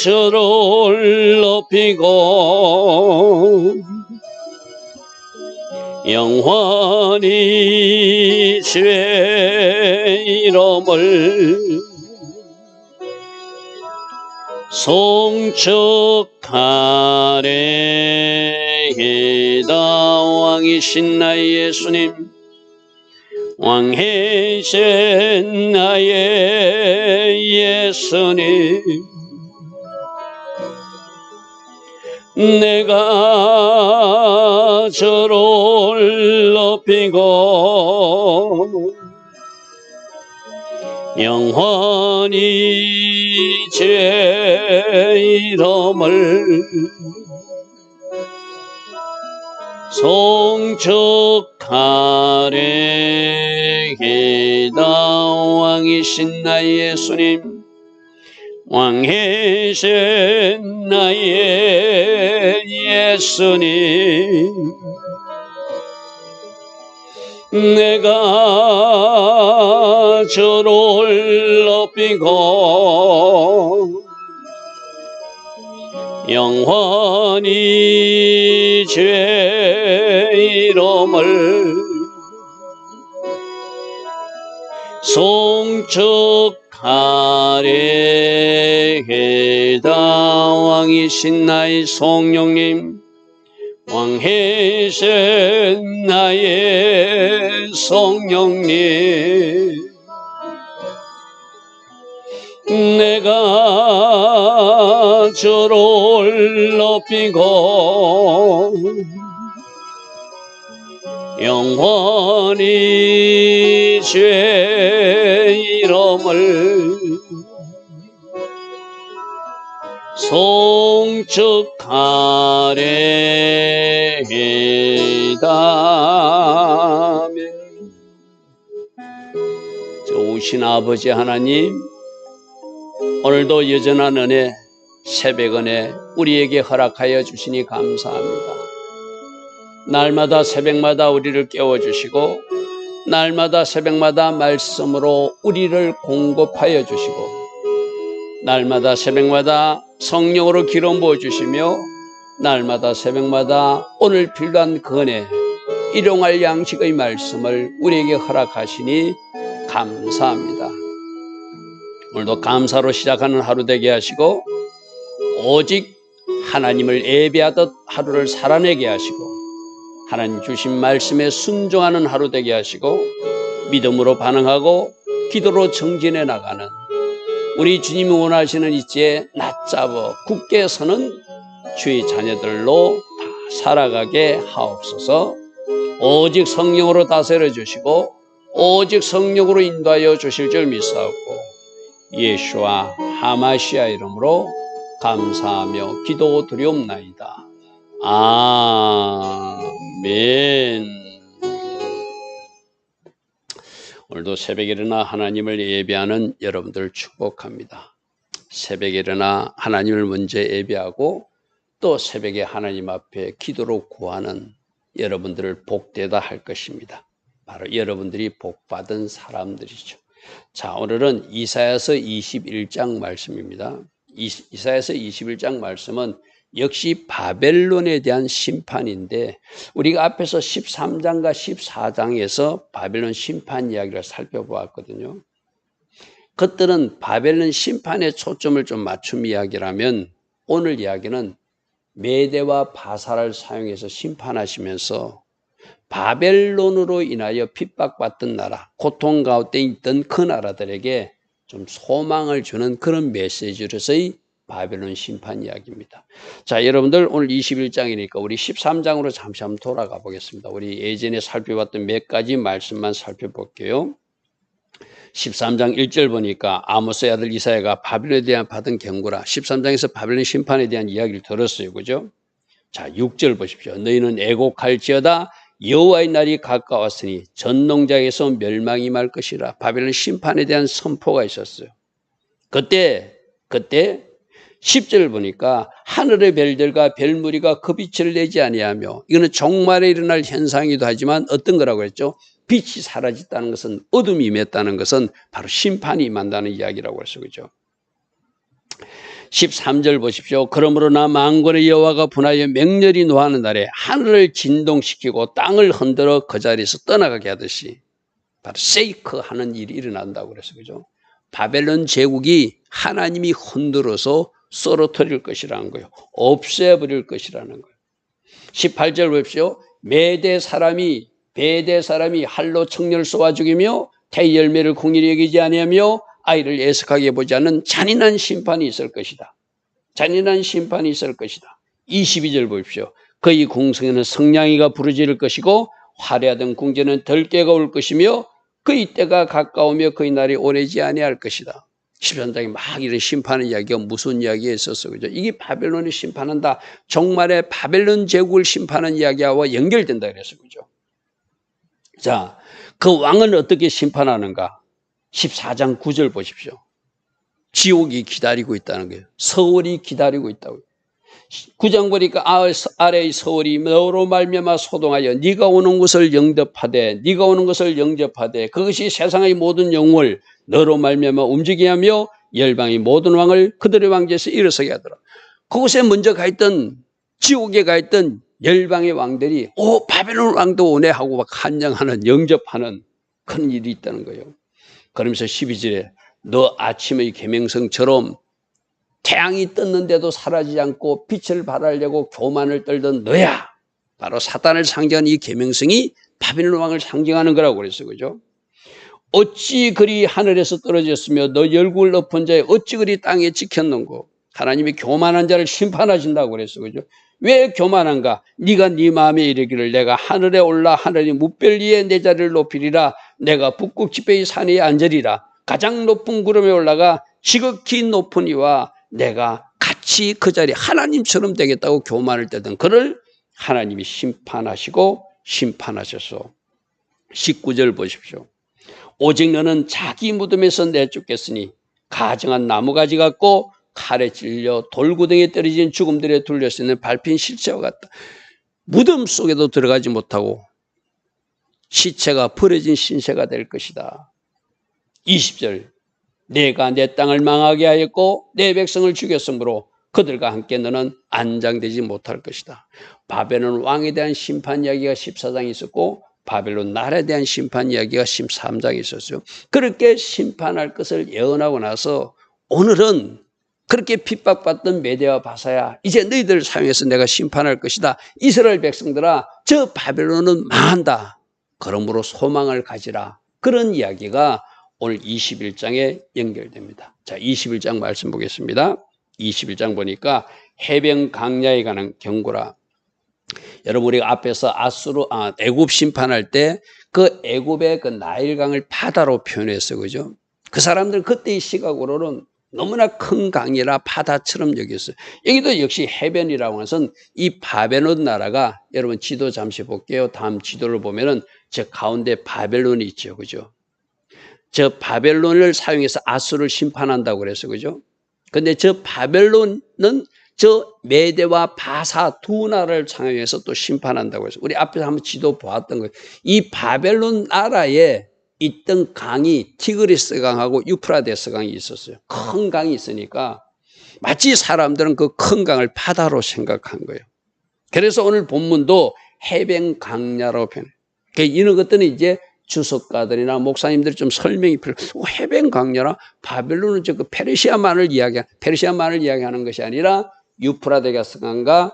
저를 높이고 영원히 주의 이름을 송축하리이다. 왕이신 나의 예수님, 왕이신 나의 예수님, 내가 저를 높이고 영원히 제 이름을 송축하리이다. 왕이신 나의 예수님, 왕이신 나의 예수님, 내가 저를 높이고 영원히 제 이름을 송축하리이다. 왕이신 나의 성령님, 왕이신 나의 성령님, 내가 저를 높이고 영원히 제 이름을 송축하리이다. 아멘. 좋으신 아버지 하나님, 오늘도 여전한 은혜, 새벽 은혜 우리에게 허락하여 주시니 감사합니다. 날마다 새벽마다 우리를 깨워주시고 날마다 새벽마다 말씀으로 우리를 공급하여 주시고 날마다 새벽마다 성령으로 기름 부어주시며 날마다 새벽마다 오늘 필요한 그 은혜, 일용할 양식의 말씀을 우리에게 허락하시니 감사합니다. 오늘도 감사로 시작하는 하루 되게 하시고 오직 하나님을 예배하듯 하루를 살아내게 하시고 하나님 주신 말씀에 순종하는 하루 되게 하시고 믿음으로 반응하고 기도로 정진해 나가는 우리 주님이 원하시는 이제 낮잡아 굳게 서는 주의 자녀들로 다 살아가게 하옵소서. 오직 성령으로 다스려 주시고 오직 성령으로 인도하여 주실 줄 믿사옵고 예수와 하마시아 이름으로 감사하며 기도드리옵나이다. 아멘. 오늘도 새벽에 일어나 하나님을 예배하는 여러분들을 축복합니다. 새벽에 일어나 하나님을 먼저 예배하고 또 새벽에 하나님 앞에 기도로 구하는 여러분들을 복되다 할 것입니다. 바로 여러분들이 복받은 사람들이죠. 자, 오늘은 이사야서 21장 말씀입니다. 이사야서 21장 말씀은 역시 바벨론에 대한 심판인데 우리가 앞에서 13장과 14장에서 바벨론 심판 이야기를 살펴보았거든요. 그것들은 바벨론 심판에 초점을 좀 맞춤 이야기라면 오늘 이야기는 메대와 바사를 사용해서 심판하시면서 바벨론으로 인하여 핍박받던 나라, 고통 가운데 있던 그 나라들에게 좀 소망을 주는 그런 메시지로서의 바벨론 심판 이야기입니다. 자, 여러분들 오늘 21장이니까 우리 13장으로 잠시 한번 돌아가 보겠습니다. 우리 예전에 살펴봤던 몇 가지 말씀만 살펴볼게요. 13장 1절 보니까 아모스의 아들 이사야가 바벨론에 대한 받은 경고라. 13장에서 바벨론 심판에 대한 이야기를 들었어요. 그죠? 자, 6절 보십시오. 너희는 애곡할지어다 여호와의 날이 가까웠으니 전농장에서 멸망이 임할 것이라. 바벨론 심판에 대한 선포가 있었어요. 그때 10절을 보니까 하늘의 별들과 별무리가 그 빛을 내지 아니하며, 이거는 종말에 일어날 현상이기도 하지만 어떤 거라고 했죠? 빛이 사라졌다는 것은, 어둠이 임했다는 것은 바로 심판이 임한다는 이야기라고 했어요. 그죠? 13절 보십시오. 그러므로 나 만군의 여호와가 분하여 맹렬히 노하는 날에 하늘을 진동시키고 땅을 흔들어 그 자리에서 떠나가게 하듯이 바로 세이크하는 일이 일어난다고 그래서 그죠? 바벨론 제국이 하나님이 흔들어서 썰어버릴 것이라는 거예요. 없애버릴 것이라는 거예요. 18절 보십시오. 베대 사람이 할로 청년을 쏘아 죽이며 태의 열매를 공의히 여기지 아니하며 아이를 애석하게 보지 않는 잔인한 심판이 있을 것이다. 잔인한 심판이 있을 것이다. 22절 보십시오. 그의 궁성에는 성냥이가 부르짖을 것이고 화려하던 궁전은 덜깨가 올 것이며 그의 때가 가까우며 그의 날이 오래지 아니할 것이다. 13장에 막 이런 심판의 이야기가 무슨 이야기에 있었어. 그죠? 이게 바벨론이 심판한다. 종말에 바벨론 제국을 심판하는 이야기와 연결된다. 그래서 그죠? 자, 그 왕은 어떻게 심판하는가? 14장 9절 보십시오. 지옥이 기다리고 있다는 거예요. 서울이 기다리고 있다고요. 9장 보니까 아래의 서울이 너로 말미암아 소동하여 네가 오는 것을 영접하되 그것이 세상의 모든 영웅을 너로 말미암아 움직이게 하며 열방의 모든 왕을 그들의 왕제에서 일어서게 하더라. 그곳에 먼저 가 있던 지옥에 가 있던 열방의 왕들이 바벨론 왕도 오네 하고 막 환영하는 영접하는 그런 일이 있다는 거예요. 그러면서 12절에 너 아침의 계명성처럼 태양이 떴는데도 사라지지 않고 빛을 발하려고 교만을 떨던 너야. 바로 사단을 상징하는 이 계명성이 바벨론 왕을 상징하는 거라고 그랬어요. 그죠? 어찌 그리 하늘에서 떨어졌으며 너 열국을 엎은 자에 어찌 그리 땅에 찍혔는고. 하나님이 교만한 자를 심판하신다고 그랬어요. 그죠? 왜 교만한가? 네가 네 마음에 이르기를 내가 하늘에 올라 하늘이 무별 위에 내 자리를 높이리라. 내가 북극 지폐의 산 위에 앉으리라. 가장 높은 구름에 올라가 지극히 높은 이와 내가 같이 그 자리에 하나님처럼 되겠다고 교만을 떠던 그를 하나님이 심판하시고 심판하셔서 19절 보십시오. 오직 너는 자기 무덤에서 내쫓겠으니 가증한 나무가지 같고 칼에 찔려 돌구덩이에 떨어진 죽음들에 둘려서 있는 밟힌 실체와 같다. 무덤 속에도 들어가지 못하고 시체가 버려진 신세가 될 것이다. 20절 내가 내 땅을 망하게 하였고 내 백성을 죽였으므로 그들과 함께 너는 안장되지 못할 것이다. 바벨론 왕에 대한 심판 이야기가 14장에 있었고 바벨론 나라에 대한 심판 이야기가 13장에 있었어요. 그렇게 심판할 것을 예언하고 나서 오늘은 그렇게 핍박받던 메대와 바사야 이제 너희들을 사용해서 내가 심판할 것이다. 이스라엘 백성들아 저 바벨론은 망한다. 그러므로 소망을 가지라. 그런 이야기가 오늘 21장에 연결됩니다. 자, 21장 말씀 보겠습니다. 21장 보니까 해변 강야에 관한 경고라. 여러분 우리가 앞에서 애굽 심판할 때 그 애굽의 그 나일강을 바다로 표현했어요. 그죠? 그 사람들 그때의 시각으로는 너무나 큰 강이라 바다처럼 여겼어요. 여기도 역시 해변이라고 하는 것은 이 바벨론 나라가 여러분 지도 잠시 볼게요. 다음 지도를 보면은 저 가운데 바벨론이 있죠. 그죠? 저 바벨론을 사용해서 아수를 심판한다고 그랬어요. 그죠? 근데 저 바벨론은 저 메대와 바사 두 나라를 사용해서 또 심판한다고 해서 우리 앞에서 한번 지도 보았던 거예요. 이 바벨론 나라에 있던 강이 티그리스 강하고 유프라데스 강이 있었어요. 큰 강이 있으니까 마치 사람들은 그 큰 강을 바다로 생각한 거예요. 그래서 오늘 본문도 해변 강야라고 표현해요. 이런 것들은 이제 주석가들이나 목사님들이 좀 설명이 필요해요. 해변 강야라? 바벨론은 그 페르시아만을 이야기하는 것이 아니라 유프라데스 강과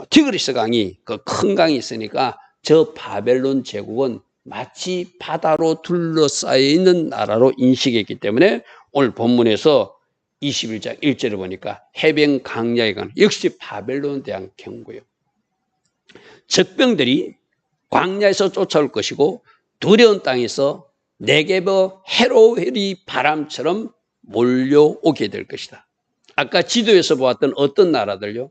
티그리스 강이 그 큰 강이 있으니까 저 바벨론 제국은 마치 바다로 둘러싸여 있는 나라로 인식했기 때문에 오늘 본문에서 21장 1절을 보니까 해변 강야에 관한 역시 바벨론에 대한 경고예요. 적병들이 광야에서 쫓아올 것이고 두려운 땅에서 네게버 헤로헬이 바람처럼 몰려오게 될 것이다. 아까 지도에서 보았던 어떤 나라들?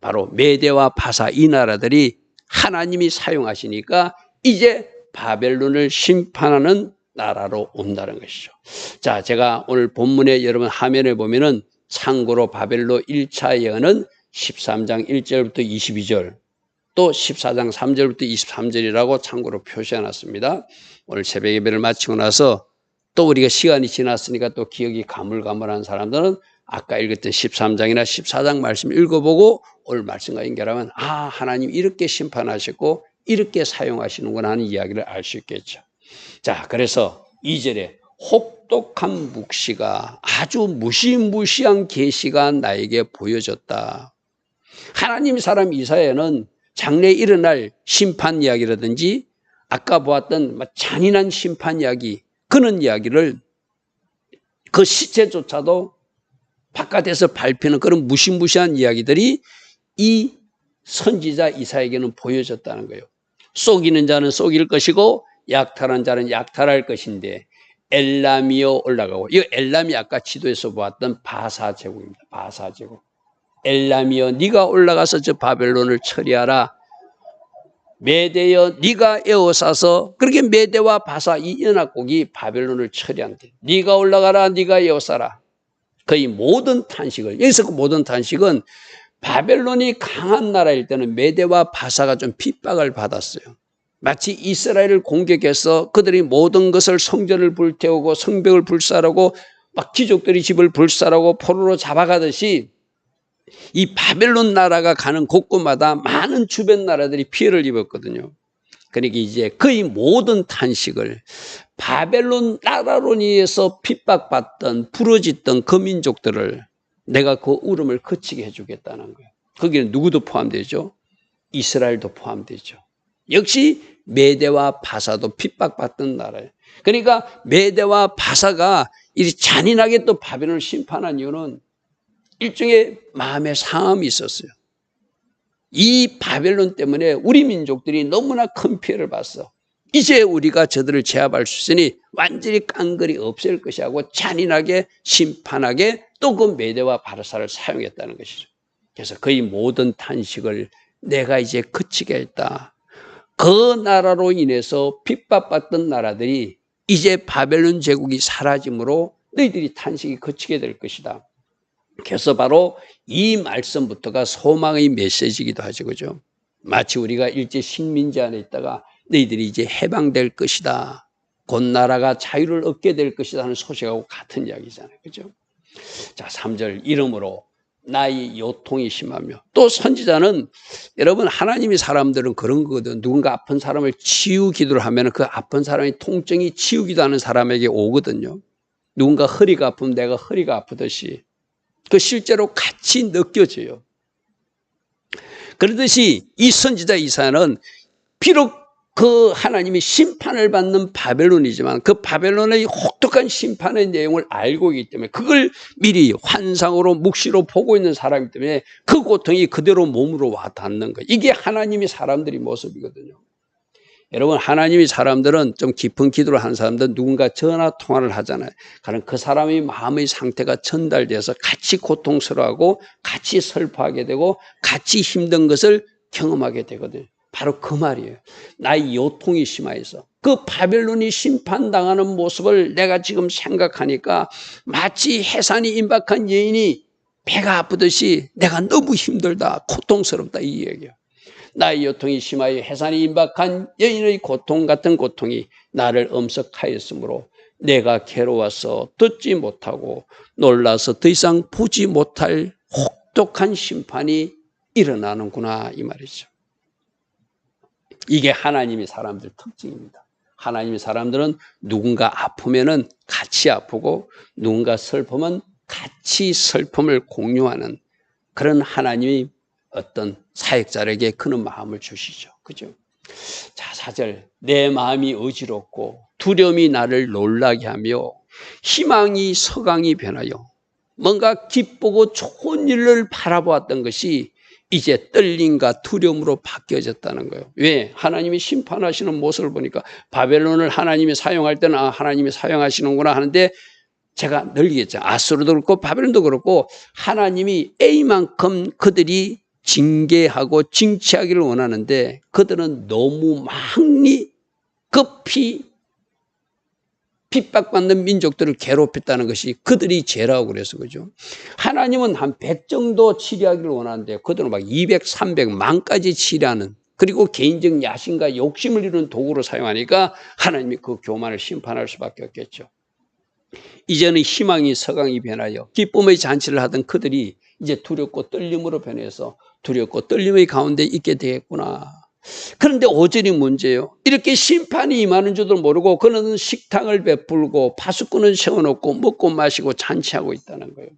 바로 메대와 바사 이 나라들이 하나님이 사용하시니까 이제 바벨론을 심판하는 나라로 온다는 것이죠. 자, 제가 오늘 본문에 여러분 화면에 보면은 참고로 바벨론 1차 예언은 13장 1절부터 22절 또 14장 3절부터 23절이라고 참고로 표시해 놨습니다. 오늘 새벽 예배를 마치고 나서 또 우리가 시간이 지났으니까 또 기억이 가물가물한 사람들은 아까 읽었던 13장이나 14장 말씀 읽어보고 오늘 말씀과 연결하면 하나님 이렇게 심판하셨고 이렇게 사용하시는구나 하는 이야기를 알 수 있겠죠. 자, 그래서 2절에 혹독한 묵시가 아주 무시무시한 계시가 나에게 보여졌다. 하나님 사람 이사야는 장래에 일어날 심판 이야기라든지 아까 보았던 잔인한 심판 이야기, 그런 이야기를 그 시체조차도 바깥에서 밟히는 그런 무시무시한 이야기들이 이 선지자 이사야에게는 보여졌다는 거예요. 속이는 자는 속일 것이고 약탈한 자는 약탈할 것인데 엘람이요 올라가고, 이 엘람이 아까 지도에서 보았던 바사 제국입니다. 바사 제국. 엘람이여 네가 올라가서 저 바벨론을 처리하라. 메대여 네가 에워싸서, 그렇게 메대와 바사 이 연합국이 바벨론을 처리한대. 네가 올라가라, 네가 에워싸라. 거의 모든 탄식을, 여기서 그 모든 탄식은 바벨론이 강한 나라일 때는 메대와 바사가 좀 핍박을 받았어요. 마치 이스라엘을 공격해서 그들이 모든 것을 성전을 불태우고 성벽을 불살하고 막 귀족들이 집을 불살하고 포로로 잡아가듯이 이 바벨론 나라가 가는 곳곳마다 많은 주변 나라들이 피해를 입었거든요. 그러니까 이제 거의 모든 탄식을 바벨론 나라로 인해서 핍박받던 부러졌던 그 민족들을 내가 그 울음을 그치게 해주겠다는 거예요. 거기는 누구도 포함되죠? 이스라엘도 포함되죠. 역시 메대와 바사도 핍박받던 나라예요. 그러니까 메대와 바사가 이 잔인하게 또 바벨론을 심판한 이유는 일종의 마음의 상함이 있었어요. 이 바벨론 때문에 우리 민족들이 너무나 큰 피해를 봤어. 이제 우리가 저들을 제압할 수 있으니 완전히 깡그리 없앨 것이라고 잔인하게 심판하게 또 그 메대와 바사를 사용했다는 것이죠. 그래서 거의 모든 탄식을 내가 이제 그치게 했다. 그 나라로 인해서 핍박받던 나라들이 이제 바벨론 제국이 사라짐으로 너희들이 탄식이 그치게 될 것이다. 그래서 바로 이 말씀부터가 소망의 메시지이기도 하죠. 그죠? 마치 우리가 일제 식민지 안에 있다가 너희들이 이제 해방될 것이다. 곧 나라가 자유를 얻게 될 것이다 하는 소식하고 같은 이야기잖아요. 그죠? 자, 3절 이러므로 나의 요통이 심하며, 또 선지자는 여러분 하나님이 사람들은 그런 거거든. 누군가 아픈 사람을 치유 기도를 하면 그 아픈 사람의 통증이 치유기도 하는 사람에게 오거든요. 누군가 허리가 아프면 내가 허리가 아프듯이 그 실제로 같이 느껴져요. 그러듯이 이 선지자 이사야는 비록 그 하나님이 심판을 받는 바벨론이지만 그 바벨론의 혹독한 심판의 내용을 알고 있기 때문에 그걸 미리 환상으로 묵시로 보고 있는 사람이기 때문에 그 고통이 그대로 몸으로 와 닿는 거예요. 이게 하나님이 사람들의 모습이거든요. 여러분 하나님이 사람들은 좀 깊은 기도를 하는 사람들은 누군가 전화 통화를 하잖아요. 그럼 그 사람의 마음의 상태가 전달돼서 같이 고통스러워하고 같이 슬퍼하게 되고 같이 힘든 것을 경험하게 되거든요. 바로 그 말이에요. 나의 요통이 심하여서 그 바벨론이 심판당하는 모습을 내가 지금 생각하니까 마치 해산이 임박한 여인이 배가 아프듯이 내가 너무 힘들다, 고통스럽다 이 얘기예요. 나의 요통이 심하여 해산이 임박한 여인의 고통 같은 고통이 나를 엄습하였으므로 내가 괴로워서 듣지 못하고 놀라서 더 이상 보지 못할 혹독한 심판이 일어나는구나 이 말이죠. 이게 하나님의 사람들 특징입니다. 하나님의 사람들은 누군가 아프면은 같이 아프고 누군가 슬프면 같이 슬픔을 공유하는 그런 하나님의 어떤 사역자에게 그런 마음을 주시죠. 그죠? 자, 4절. 내 마음이 어지럽고 두려움이 나를 놀라게 하며 희망이 서강이 변하여 뭔가 기쁘고 좋은 일을 바라보았던 것이 이제 떨림과 두려움으로 바뀌어졌다는 거예요. 왜? 하나님이 심판하시는 모습을 보니까 바벨론을 하나님이 사용할 때는 하나님이 사용하시는구나 하는데 제가 늘 얘기했죠. 아수르도 그렇고 바벨론도 그렇고 하나님이 A만큼 그들이 징계하고 징치하기를 원하는데 그들은 너무 많이 급히 핍박받는 민족들을 괴롭혔다는 것이 그들이 죄라고 그래서 그죠. 하나님은 한 100 정도 치료하기를 원하는데 그들은 막 200, 300만까지 치료하는, 그리고 개인적 야심과 욕심을 이루는 도구로 사용하니까 하나님이 그 교만을 심판할 수밖에 없겠죠. 이제는 희망이 서강이 변하여 기쁨의 잔치를 하던 그들이 이제 두렵고 떨림으로 변해서 두렵고 떨림의 가운데 있게 되겠구나. 그런데 오절이 문제예요. 이렇게 심판이 임하는 줄도 모르고 그는 식탁을 베풀고 파수꾼을 세워놓고 먹고 마시고 잔치하고 있다는 거예요.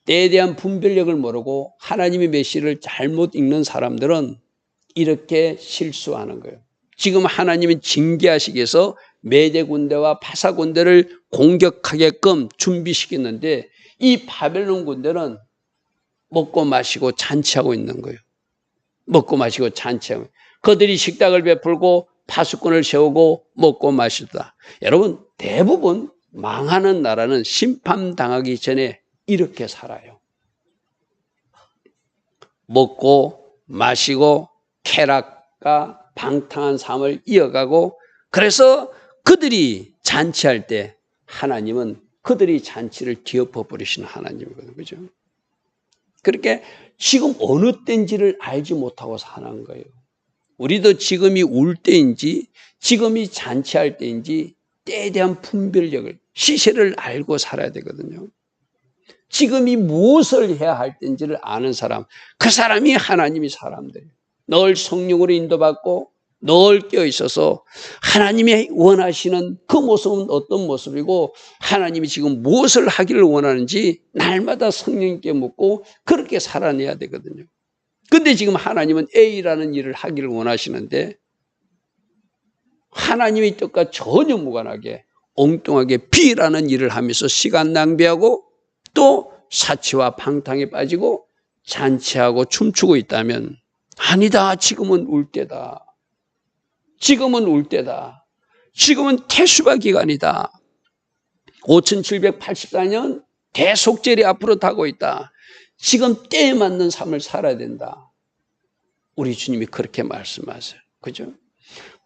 때에 대한 분별력을 모르고 하나님의 메시지를 잘못 읽는 사람들은 이렇게 실수하는 거예요. 지금 하나님은 징계하시기 위해서 메대 군대와 파사 군대를 공격하게끔 준비시켰는데 이 바벨론 군대는 먹고 마시고 잔치하고 있는 거예요. 먹고 마시고 잔치하고. 그들이 식탁을 베풀고 파수꾼을 세우고 먹고 마시다. 여러분, 대부분 망하는 나라는 심판당하기 전에 이렇게 살아요. 먹고 마시고 쾌락과 방탕한 삶을 이어가고, 그래서 그들이 잔치할 때 하나님은 그들이 잔치를 뒤엎어 버리시는 하나님이거든요. 그죠? 그렇게 지금 어느 때인지를 알지 못하고 사는 거예요. 우리도 지금이 울 때인지 지금이 잔치할 때인지 때에 대한 분별력을, 시세를 알고 살아야 되거든요. 지금이 무엇을 해야 할 때인지를 아는 사람, 그 사람이 하나님의 사람들이에요. 늘 성령으로 인도받고 늘 깨어있어서 하나님이 원하시는 그 모습은 어떤 모습이고 하나님이 지금 무엇을 하기를 원하는지 날마다 성령님께 묻고 그렇게 살아내야 되거든요. 근데 지금 하나님은 A라는 일을 하기를 원하시는데 하나님의 뜻과 전혀 무관하게 엉뚱하게 B라는 일을 하면서 시간 낭비하고 또 사치와 방탕에 빠지고 잔치하고 춤추고 있다면, 아니다, 지금은 울 때다. 지금은 울 때다. 지금은 태수바 기간이다. 5784년 대속절이 앞으로 다가오고 있다. 지금 때에 맞는 삶을 살아야 된다. 우리 주님이 그렇게 말씀하세요. 그죠?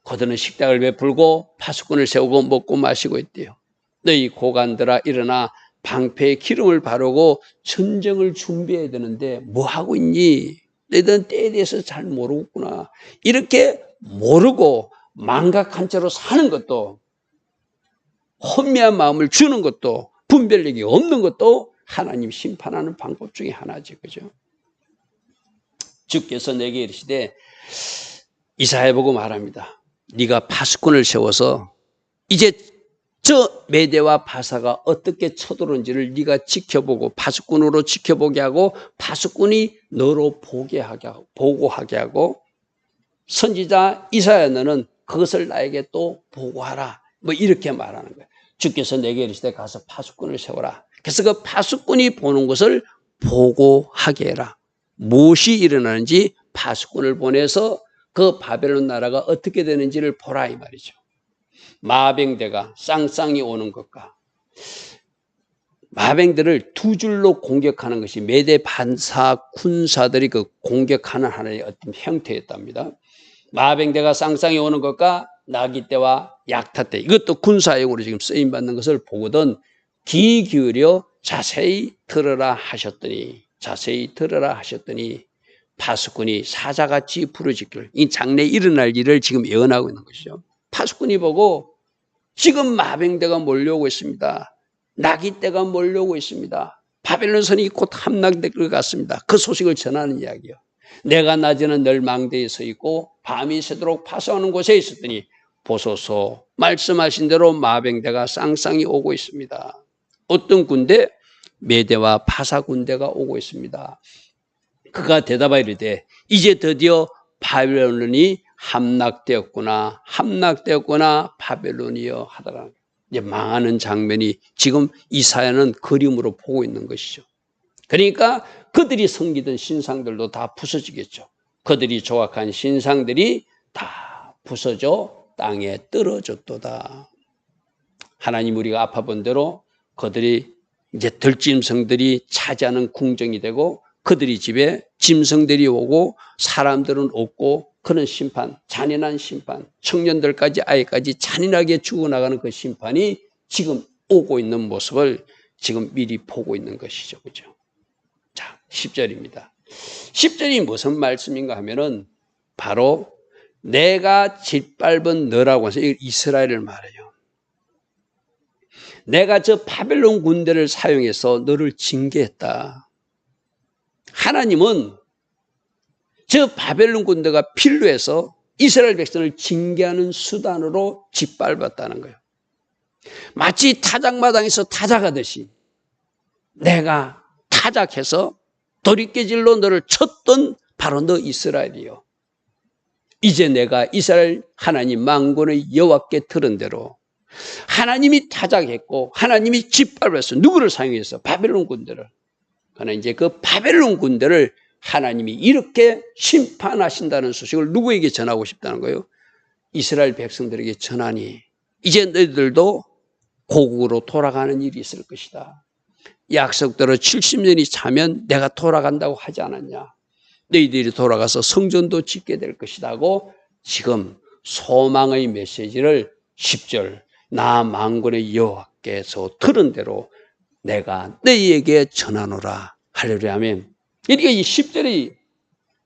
그들은 식탁을 베풀고 파수꾼을 세우고 먹고 마시고 있대요. 너희 고관들아 일어나 방패에 기름을 바르고 전쟁을 준비해야 되는데 뭐 하고 있니? 너희들은 때에 대해서 잘 모르겠구나. 이렇게 모르고 망각한 채로 사는 것도, 혼미한 마음을 주는 것도, 분별력이 없는 것도 하나님 심판하는 방법 중에 하나지. 그죠? 주께서 내게 이르시되 이사야 보고 말합니다. 네가 파수꾼을 세워서 이제 저 메대와 바사가 어떻게 쳐들어온지를 네가 지켜보고 파수꾼으로 지켜보게 하고 파수꾼이 너로 보고하게 하고 선지자 이사야 너는 그것을 나에게 또 보고하라. 뭐 이렇게 말하는 거예요. 주께서 내게 이르시되 가서 파수꾼을 세워라. 그래서 그 파수꾼이 보는 것을 보고하게 해라. 무엇이 일어나는지 파수꾼을 보내서 그 바벨론 나라가 어떻게 되는지를 보라 이 말이죠. 마병대가 쌍쌍이 오는 것과 마병들을 두 줄로 공격하는 것이 메대 반사 군사들이 그 공격하는 하나의 어떤 형태였답니다. 마병대가 쌍쌍이 오는 것과 나귀떼와 약타떼, 이것도 군사용으로 지금 쓰임받는 것을 보거든 귀 기울여 자세히 들으라 하셨더니 파수꾼이 사자같이 부르짖기를, 이 장래에 일어날 일을 지금 예언하고 있는 것이죠. 파수꾼이 보고 지금 마병대가 몰려오고 있습니다. 나귀떼가 몰려오고 있습니다. 바벨론선이 곧 함락될 것 같습니다. 그 소식을 전하는 이야기요. 내가 낮에는 늘 망대에 서 있고 밤이 새도록 파수하는 곳에 있었더니 보소서 말씀하신 대로 마병대가 쌍쌍이 오고 있습니다. 어떤 군대? 메대와 파사 군대가 오고 있습니다. 그가 대답하여 이르되 이제 드디어 바벨론이 함락되었구나 바벨론이여 하더라. 이제 망하는 장면이 지금 이사야는 그림으로 보고 있는 것이죠. 그러니까 그들이 섬기던 신상들도 다 부서지겠죠. 그들이 조각한 신상들이 다 부서져 땅에 떨어졌도다. 하나님 우리가 아파본 대로 그들이 이제 들짐승들이 차지하는 궁정이 되고 그들이 집에 짐승들이 오고 사람들은 없고 그런 심판, 잔인한 심판, 청년들까지 아이까지 잔인하게 죽어나가는 그 심판이 지금 오고 있는 모습을 지금 미리 보고 있는 것이죠. 그죠? 자, 10절입니다. 10절이 무슨 말씀인가 하면은 바로 내가 짓밟은 너라고 해서 이스라엘을 말해요. 내가 저 바벨론 군대를 사용해서 너를 징계했다. 하나님은 저 바벨론 군대가 필요해서 이스라엘 백성을 징계하는 수단으로 짓밟았다는 거예요. 마치 타작마당에서 타작하듯이 내가 타작해서 도리깨질로 너를 쳤던 바로 너 이스라엘이요. 이제 내가 이스라엘 하나님 만군의 여호와께 들은 대로 하나님이 타작했고 하나님이 짓밟았어. 누구를 사용해서? 바벨론 군대를. 그러나 이제 그 바벨론 군대를 하나님이 이렇게 심판하신다는 소식을 누구에게 전하고 싶다는 거예요? 이스라엘 백성들에게 전하니 이제 너희들도 고국으로 돌아가는 일이 있을 것이다. 약속대로 70년이 차면 내가 돌아간다고 하지 않았냐. 너희들이 돌아가서 성전도 짓게 될 것이다 하고 지금 소망의 메시지를 10절 나 만군의 여호와께서 들은 대로 내가 너희에게 전하노라. 할렐루야 아멘. 이렇게 이 10절이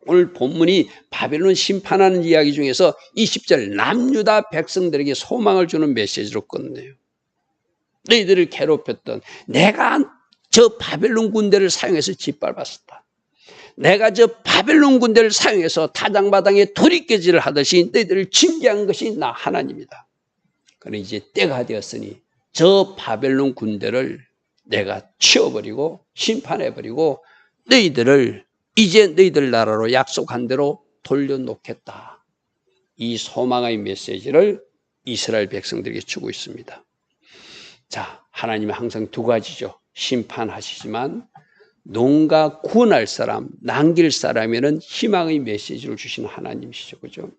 오늘 본문이 바벨론 심판하는 이야기 중에서 이 10절 남유다 백성들에게 소망을 주는 메시지로 끝내요. 너희들을 괴롭혔던 내가 저 바벨론 군대를 사용해서 짓밟았었다. 내가 저 바벨론 군대를 사용해서 타작마당에 도리깨질을 하듯이 너희들을 징계한 것이 나 하나님이다. 그러나 이제 때가 되었으니 저 바벨론 군대를 내가 치워버리고 심판해버리고 너희들을 이제 너희들 나라로 약속한 대로 돌려놓겠다. 이 소망의 메시지를 이스라엘 백성들에게 주고 있습니다. 자, 하나님은 항상 두 가지죠. 심판하시지만 누군가 구원할 사람, 남길 사람에는 희망의 메시지를 주시는 하나님이시죠. 그죠?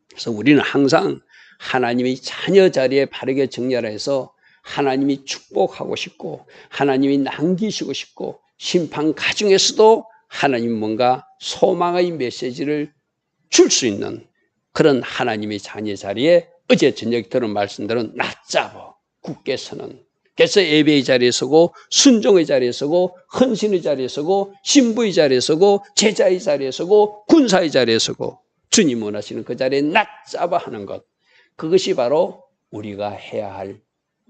그래서 우리는 항상 하나님의 자녀 자리에 바르게 정렬해서 하나님이 축복하고 싶고 하나님이 남기시고 싶고 심판 가중에서도 하나님 뭔가 소망의 메시지를 줄 수 있는 그런 하나님의 자녀 자리에 어제 저녁에 들은 말씀들은 낮잡아 굳게 서는, 그래서 예배의 자리에 서고 순종의 자리에 서고 헌신의 자리에 서고 신부의 자리에 서고 제자의 자리에 서고 군사의 자리에 서고 주님 원하시는 그 자리에 낮잡아 하는 것, 그것이 바로 우리가 해야 할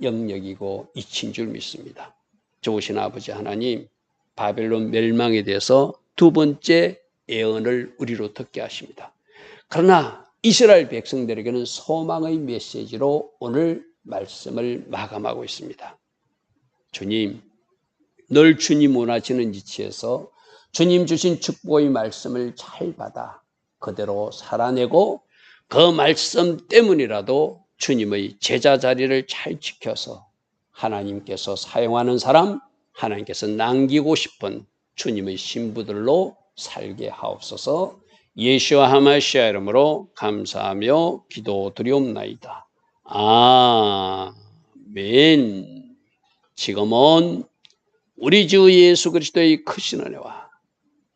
영역이고 이치인 줄 믿습니다. 좋으신 아버지 하나님, 바벨론 멸망에 대해서 두 번째 예언을 우리로 듣게 하십니다. 그러나 이스라엘 백성들에게는 소망의 메시지로 오늘 말씀을 마감하고 있습니다. 주님, 늘 주님 원하시는 이치에서 주님 주신 축복의 말씀을 잘 받아 그대로 살아내고 그 말씀 때문이라도 주님의 제자 자리를 잘 지켜서 하나님께서 사용하는 사람, 하나님께서 남기고 싶은 주님의 신부들로 살게 하옵소서. 예수와 하마시아 이름으로 감사하며 기도드리옵나이다. 아멘. 지금은 우리 주 예수 그리스도의 크신 은혜와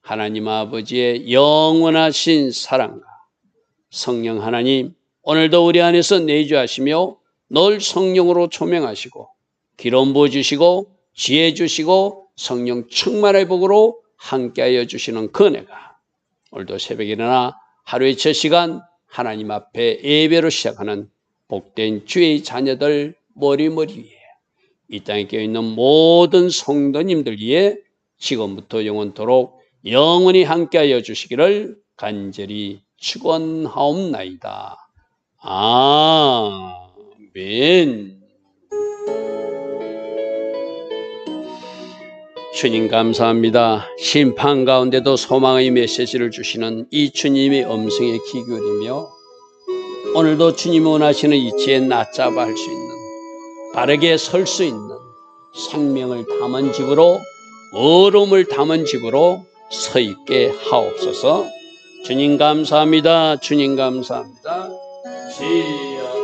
하나님 아버지의 영원하신 사랑과 성령 하나님, 오늘도 우리 안에서 내주하시며 늘 성령으로 조명하시고 기름 부어주시고 지혜 주시고 성령 충만의 복으로 함께하여 주시는 그 은혜가 오늘도 새벽에 일어나 하루의 첫 시간 하나님 앞에 예배로 시작하는 복된 주의 자녀들 머리머리 위에 이 땅에 깨어있는 모든 성도님들 위에 지금부터 영원토록 영원히 함께하여 주시기를 간절히 축원하옵나이다. 아멘. 주님 감사합니다. 심판 가운데도 소망의 메시지를 주시는 이 주님의 음성에 귀 기울이며 오늘도 주님이 원하시는 이치에 낮잡아 할 수 있는, 바르게 설 수 있는 생명을 담은 집으로, 어려움을 담은 집으로 서 있게 하옵소서. 주님 감사합니다. 주님 감사합니다. 주여